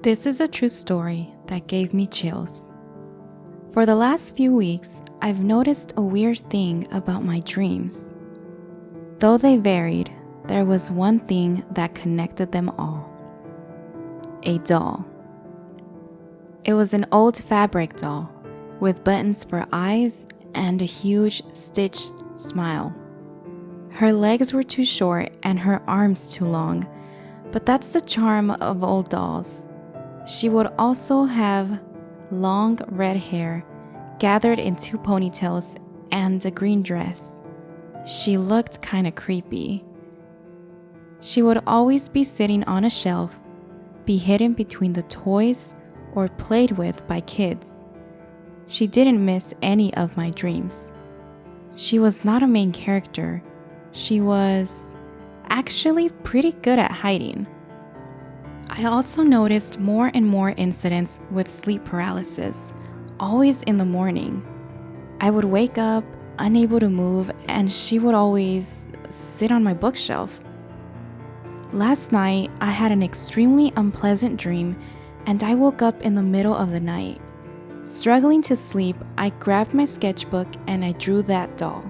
This is a true story that gave me chills. For the last few weeks, I've noticed a weird thing about my dreams. Though they varied, there was one thing that connected them all. A doll. It was an old fabric doll with buttons for eyes and a huge stitched smile. Her legs were too short and her arms too long, but that's the charm of old dolls. She would also have long red hair gathered in two ponytails and a green dress. She looked kinda creepy. She would always be sitting on a shelf, be hidden between the toys or played with by kids. She didn't miss any of my dreams. She was not a main character. She was actually pretty good at hiding. I also noticed more and more incidents with sleep paralysis, always in the morning. I would wake up, unable to move, and she would always sit on my bookshelf. Last night, I had an extremely unpleasant dream, and I woke up in the middle of the night. Struggling to sleep, I grabbed my sketchbook and I drew that doll.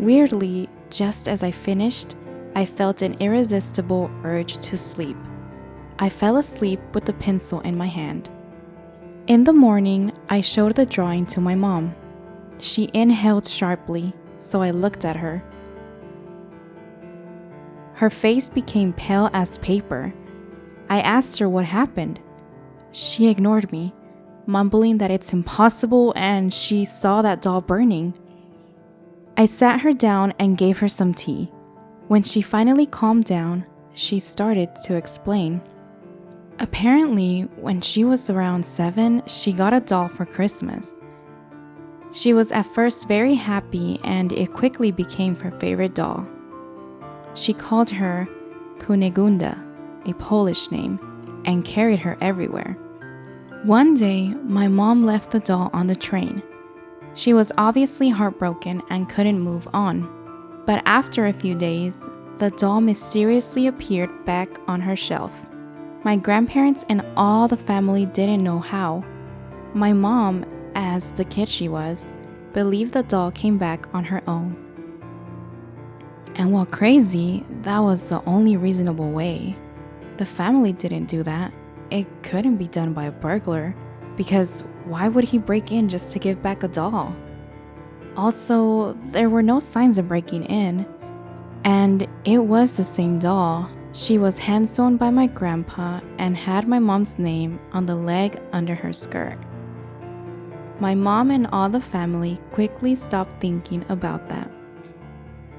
Weirdly, just as I finished, I felt an irresistible urge to sleep. I fell asleep with the pencil in my hand. In the morning, I showed the drawing to my mom. She inhaled sharply, so I looked at her. Her face became pale as paper. I asked her what happened. She ignored me, mumbling that it's impossible and she saw that doll burning. I sat her down and gave her some tea. When she finally calmed down, she started to explain. Apparently, when she was around 7, she got a doll for Christmas. She was at first very happy and it quickly became her favorite doll. She called her Kunegunda, a Polish name, and carried her everywhere. One day, my mom left the doll on the train. She was obviously heartbroken and couldn't move on. But after a few days, the doll mysteriously appeared back on her shelf. My grandparents and all the family didn't know how. My mom, as the kid she was, believed the doll came back on her own. And while crazy, that was the only reasonable way. The family didn't do that. It couldn't be done by a burglar, because why would he break in just to give back a doll? Also, there were no signs of breaking in, and it was the same doll. She was hand-sewn by my grandpa and had my mom's name on the leg under her skirt. My mom and all the family quickly stopped thinking about that.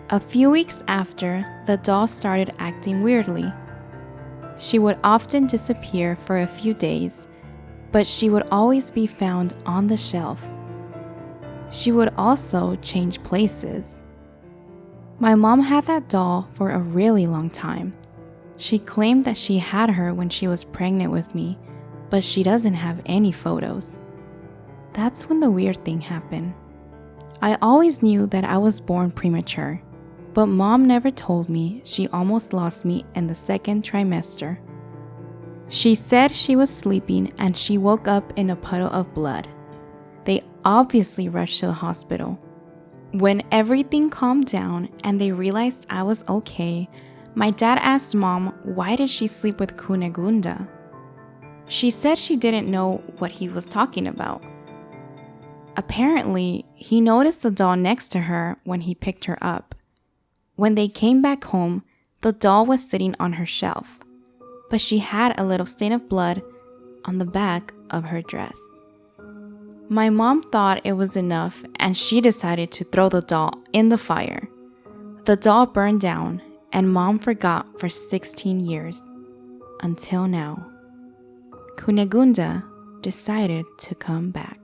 A few weeks after, the doll started acting weirdly. She would often disappear for a few days, but she would always be found on the shelf. She would also change places. My mom had that doll for a really long time. She claimed that she had her when she was pregnant with me, but she doesn't have any photos. That's when the weird thing happened. I always knew that I was born premature, but mom never told me she almost lost me in the second trimester. She said she was sleeping and she woke up in a puddle of blood. They obviously rushed to the hospital. When everything calmed down and they realized I was okay, my dad asked mom why did she sleep with Kunegunda. She said she didn't know what he was talking about. Apparently, he noticed the doll next to her when he picked her up. When they came back home, the doll was sitting on her shelf, but she had a little stain of blood on the back of her dress. My mom thought it was enough and she decided to throw the doll in the fire. The doll burned down and mom forgot for 16 years. Until now. Kunegunda decided to come back.